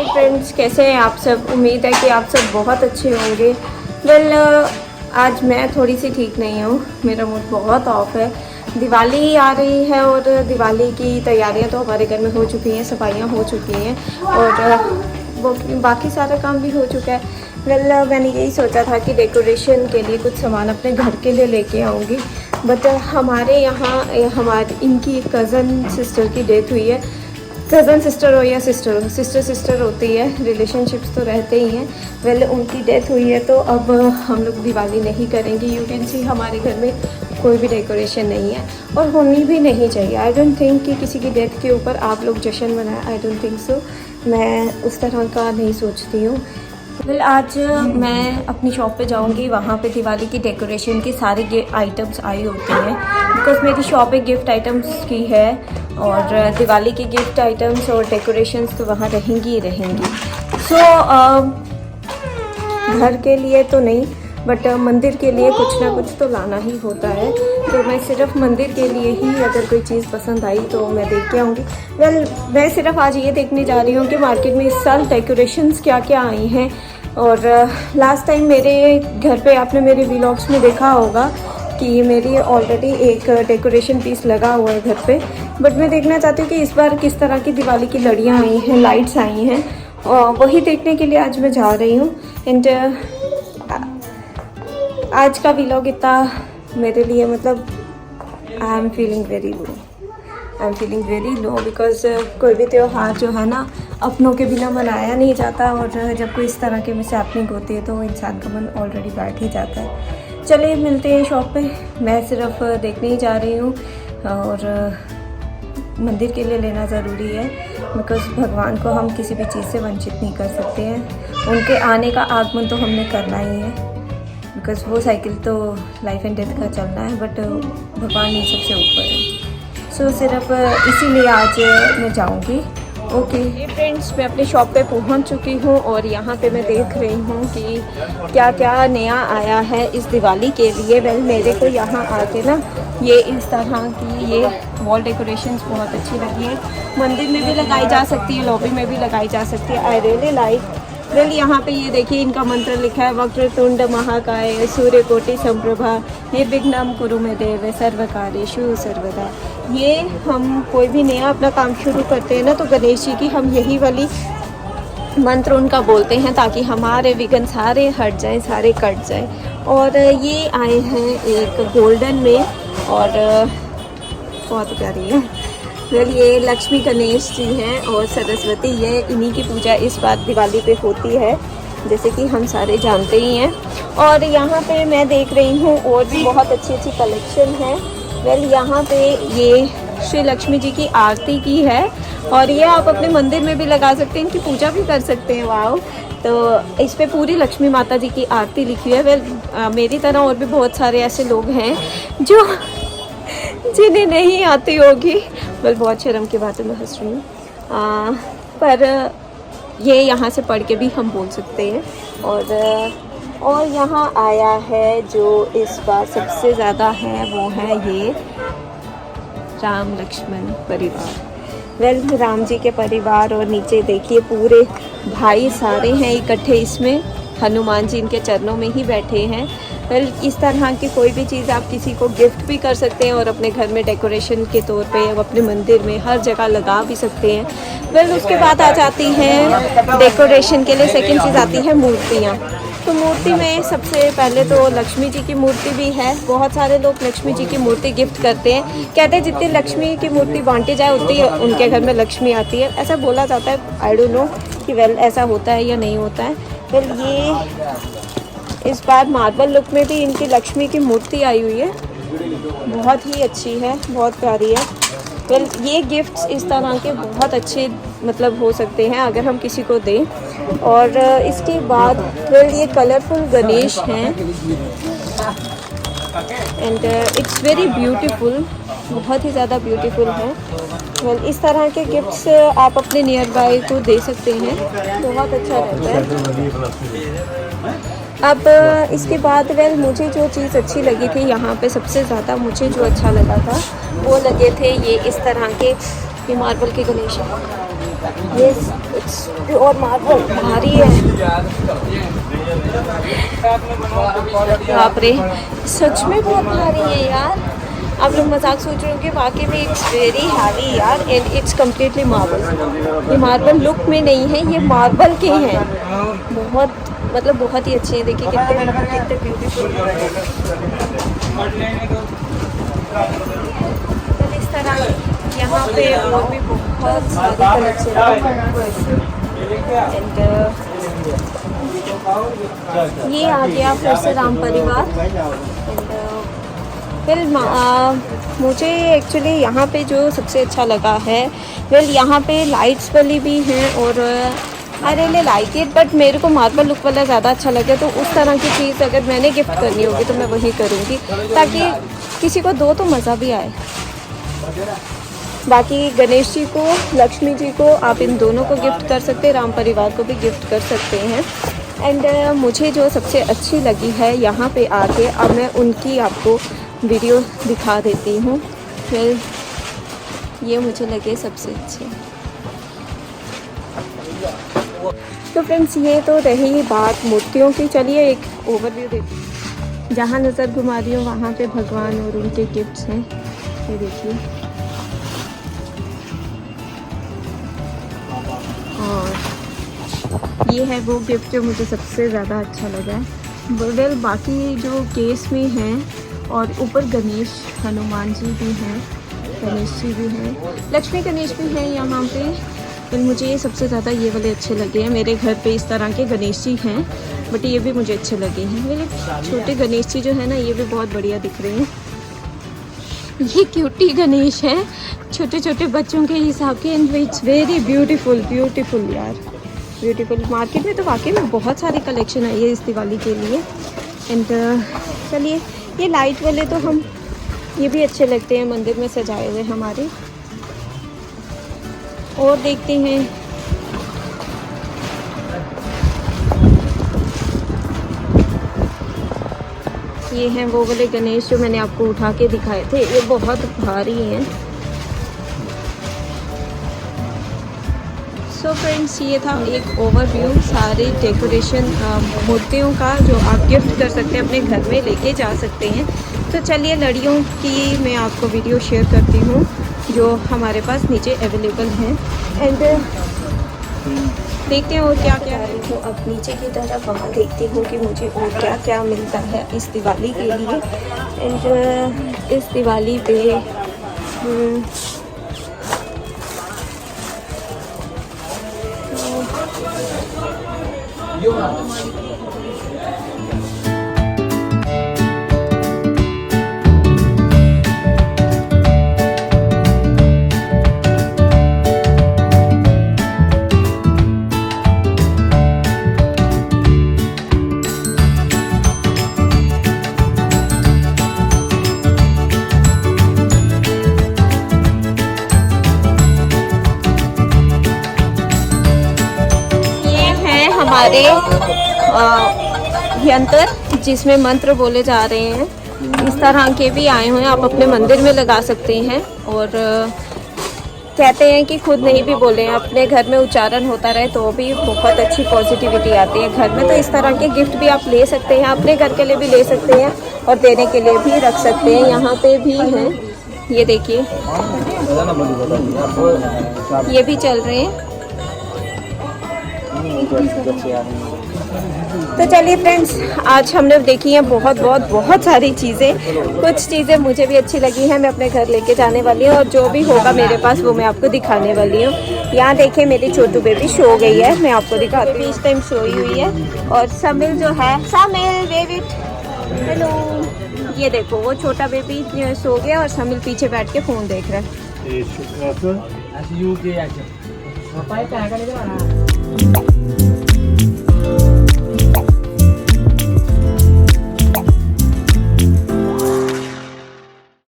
Friends, कैसे हैं आप सब। उम्मीद है कि आप सब बहुत अच्छे होंगे। आज मैं थोड़ी सी ठीक नहीं हूँ, मेरा मूड बहुत ऑफ है। दिवाली आ रही है और दिवाली की तैयारियां तो हमारे घर में हो चुकी हैं, सफाइयाँ हो चुकी हैं और वो बाकी सारा काम भी हो चुका है। मैंने यही सोचा था कि डेकोरेशन के लिए कुछ सामान अपने घर के लिए लेके आऊँगी, बट हमारे यहाँ इनकी कज़न सिस्टर की डेथ हुई है। कज़न सिस्टर हो या सिस्टर होती है, रिलेशनशिप्स तो रहते ही हैं। उनकी डेथ हुई है तो अब हम लोग दिवाली नहीं करेंगे। यू कैन सी हमारे घर में कोई भी डेकोरेशन नहीं है और होनी भी नहीं चाहिए। आई डोंट थिंक कि किसी की डेथ के ऊपर आप लोग जश्न मनाएं। आई डोंट थिंक सो, मैं उस तरह का नहीं सोचती हूँ। आज मैं अपनी शॉप पे जाऊंगी, वहाँ पे दिवाली की डेकोरेशन की सारी आइटम्स आई होती हैं, बिकॉज मेरी शॉप एक गिफ्ट आइटम्स की है और दिवाली की गिफ्ट आइटम्स और डेकोरेशंस तो वहाँ रहेंगी ही रहेंगी। सो घर के लिए तो नहीं, बट मंदिर के लिए कुछ ना कुछ तो लाना ही होता है। तो मैं सिर्फ मंदिर के लिए ही अगर कोई चीज़ पसंद आई तो मैं देख के आऊँगी। मैं सिर्फ आज ये देखने जा रही हूँ कि मार्केट में इस साल डेकोरेशंस क्या क्या आई हैं। और लास्ट टाइम मेरे घर पे आपने मेरे व्लॉग्स में देखा होगा कि मेरी ऑलरेडी एक डेकोरेशन पीस लगा हुआ है घर पे, बट मैं देखना चाहती हूँ कि इस बार किस तरह की दिवाली की लड़ियाँ आई हैं, लाइट्स आई हैं, और वही देखने के लिए आज मैं जा रही हूँ। एंड आज का व्लॉग इतना मेरे लिए मतलब I am feeling very low because कोई भी त्यौहार जो है ना अपनों के बिना मनाया नहीं जाता, और जब कोई इस तरह की मिसहैपनिंग होती है तो इंसान का मन ऑलरेडी बैठ ही जाता है। चलिए मिलते हैं शॉप पे। मैं सिर्फ देखने ही जा रही हूँ और मंदिर के लिए लेना ज़रूरी है, बिकॉज भगवान को हम किसी भी चीज़ से वंचित नहीं कर सकते हैं। उनके आने का आगमन तो हमने करना ही है, बिकॉज वो साइकिल तो लाइफ एंड डेथ का चलना है, बट भगवान इन सबसे ऊपर है। सो सिर्फ इसीलिए आज मैं जाऊंगी। ओके फ्रेंड्स, मैं अपनी शॉप पे पहुंच चुकी हूँ और यहाँ पे मैं देख रही हूँ कि क्या क्या नया आया है इस दिवाली के लिए। मेरे को यहाँ आके ना ये इस तरह की ये वॉल डेकोरेशंस बहुत अच्छी लगी है। मंदिर में भी लगाई जा सकती है, लॉबी में भी लगाई जा सकती है। I really like. यहाँ पे ये देखिए, इनका मंत्र लिखा है, वक्रतुंड महाकाय सूर्यकोटि संप्रभा निर्विघ्नं कुरु मे देव सर्वकार्येषु सर्वदा। ये हम कोई भी नया अपना काम शुरू करते हैं ना, तो गणेश जी की हम यही वाली मंत्र उनका बोलते हैं ताकि हमारे विघ्न सारे हट जाएं, सारे कट जाएं। और ये आए हैं एक गोल्डन में और बहुत प्यारी है। ये लक्ष्मी गणेश जी हैं और सरस्वती, ये इन्हीं की पूजा इस बार दिवाली पे होती है, जैसे कि हम सारे जानते ही हैं। और यहाँ पे मैं देख रही हूँ और भी बहुत अच्छी अच्छी कलेक्शन है। यहाँ पे ये श्री लक्ष्मी जी की आरती की है और ये आप अपने मंदिर में भी लगा सकते हैं, इनकी पूजा भी कर सकते हैं। वाओ! तो इस पे पूरी लक्ष्मी माता जी की आरती लिखी है। मेरी तरह और भी बहुत सारे ऐसे लोग हैं जो जिन्हें नहीं आती होगी। बहुत शर्म की बात है, मैं हंस रही हूँ, पर ये यहाँ से पढ़ के भी हम बोल सकते हैं। और यहाँ आया है जो इस बार सबसे ज़्यादा है, वो है ये राम लक्ष्मण परिवार। राम जी के परिवार, और नीचे देखिए पूरे भाई सारे हैं इकट्ठे इसमें। हनुमान जी इनके चरणों में ही बैठे हैं। इस तरह की कोई भी चीज़ आप किसी को गिफ्ट भी कर सकते हैं और अपने घर में डेकोरेशन के तौर पे या अपने मंदिर में हर जगह लगा भी सकते हैं। उसके बाद आ जाती हैं डेकोरेशन के लिए सेकंड चीज़ आती है मूर्तियाँ। तो मूर्ति में सबसे पहले तो लक्ष्मी जी की मूर्ति भी है। बहुत सारे लोग लक्ष्मी जी की मूर्ति गिफ्ट करते हैं, कहते हैं जितनी लक्ष्मी की मूर्ति बांटी जाए उतनी उनके घर में लक्ष्मी आती है, ऐसा बोला जाता है। आई डोंट नो कि ऐसा होता है या नहीं होता है। ये इस बार मार्बल लुक में भी इनकी लक्ष्मी की मूर्ति आई हुई है, बहुत ही अच्छी है, बहुत प्यारी है। ये गिफ्ट्स इस तरह के बहुत अच्छे मतलब हो सकते हैं अगर हम किसी को दें। और इसके बाद ये कलरफुल गणेश हैं एंड इट्स वेरी ब्यूटीफुल, बहुत ही ज़्यादा ब्यूटीफुल है। इस तरह के गिफ्ट्स आप अपने नियर बाय को दे सकते हैं, बहुत अच्छा रहता है। अब इसके बाद मुझे जो चीज़ अच्छी लगी थी यहाँ पे, सबसे ज़्यादा मुझे जो अच्छा लगा था वो लगे थे ये इस तरह के मार्बल के गणेश हैं। ये प्योर मार्बल भारी है। बाप रे, सच में बहुत भारी है यार। आप लोग मजाक सोच रहे होंगे, वाकई में इट्स वेरी हैवी यार, एंड इट्स कम्प्लीटली मार्बल। ये मार्बल लुक में नहीं है, ये मार्बल के हैं। बहुत मतलब बहुत ही अच्छे हैं। देखिए कितने ब्यूटीफुल। तो इस तरह यहाँ पे और भी बहुत सारी कलेक्शन एंड ये आ गया फिर से राम परिवार। एंड फिर मुझे एक्चुअली यहाँ पे जो सबसे अच्छा लगा है, वेल यहाँ पे लाइट्स वाली भी हैं और I really like it, but मेरे को मार्बल लुक वाला ज़्यादा अच्छा लगे। तो उस तरह की चीज़ अगर मैंने गिफ्ट करनी होगी तो मैं वही करूँगी, ताकि किसी को दो तो मज़ा भी आए। बाकी गणेश जी को, लक्ष्मी जी को आप इन दोनों को गिफ्ट कर सकते हैं, राम परिवार को भी गिफ्ट कर सकते हैं। एंड मुझे जो सबसे अच्छी लगी है यहाँ पे आके, अब मैं उनकी आपको वीडियो दिखा देती हूँ। फिर ये मुझे लगे सबसे अच्छे। तो फ्रेंड्स, ये तो रही बात मूर्तियों की। चलिए एक ओवरव्यू देखते हैं। जहाँ नज़र घुमा रही हूँ वहाँ पे भगवान और उनके गिफ्ट्स हैं। ये देखिए, और ये है वो गिफ्ट जो मुझे सबसे ज़्यादा अच्छा लगा है। वेल बाकी जो केस में हैं और ऊपर गणेश, हनुमान जी भी हैं, गणेश जी भी हैं, लक्ष्मी गणेश भी हैं यहाँ पे। तो मुझे ये सबसे ज़्यादा ये वाले अच्छे लगे हैं। मेरे घर पे इस तरह के गणेश जी हैं, बट ये भी मुझे अच्छे लगे हैं। मेरे छोटे गणेश जी जो है ना, ये भी बहुत बढ़िया दिख रहे हैं। ये क्यूटी गणेश हैं, छोटे छोटे बच्चों के हिसाब के, and it's very beautiful beautiful यार, ब्यूटीफुल। मार्केट में तो वाकई में बहुत सारी कलेक्शन आई है इस दिवाली के लिए। एंड चलिए, ये लाइट वाले तो हम ये भी अच्छे लगते हैं मंदिर में सजाए हुए हमारे। और देखते हैं, ये हैं वो वाले गणेश जो मैंने आपको उठा के दिखाए थे। ये बहुत भारी हैं। सो फ्रेंड्स, ये था एक ओवरव्यू सारे डेकोरेशन मूर्तियों का जो आप गिफ्ट कर सकते हैं, अपने घर में लेके जा सकते हैं। तो चलिए, लड़ियों की मैं आपको वीडियो शेयर करती हूँ जो हमारे पास नीचे अवेलेबल हैं। एंड देखते हैं और क्या क्या है। तो अब नीचे की तरफ वहाँ देखती हूँ कि मुझे और क्या क्या मिलता है इस दिवाली के लिए। एंड इस दिवाली पे हमारे यंत्र जिसमें मंत्र बोले जा रहे हैं, इस तरह के भी आए हुए हैं। आप अपने मंदिर में लगा सकते हैं। और कहते हैं कि खुद नहीं भी बोले, अपने घर में उच्चारण होता रहे तो भी बहुत अच्छी पॉजिटिविटी आती है घर में। तो इस तरह के गिफ्ट भी आप ले सकते हैं, अपने घर के लिए भी ले सकते हैं और देने के लिए भी रख सकते हैं। यहाँ पे भी हैं, ये देखिए, ये भी चल रहे हैं। तो चलिए फ्रेंड्स, आज हमने देखी है बहुत सारी चीज़ें। कुछ चीज़ें मुझे भी अच्छी लगी हैं, मैं अपने घर लेके जाने वाली हूँ, और जो भी होगा मेरे पास वो मैं आपको दिखाने वाली हूँ। यहाँ देखिए, मेरी छोटू बेबी सो गई है, मैं आपको दिखाती हूँ। इस टाइम सोई हुई है। और समिल जो है, समिल बेबी, हेलो, ये देखो वो छोटा बेबी सो गया और समिल पीछे बैठ के फ़ोन देख रहा है।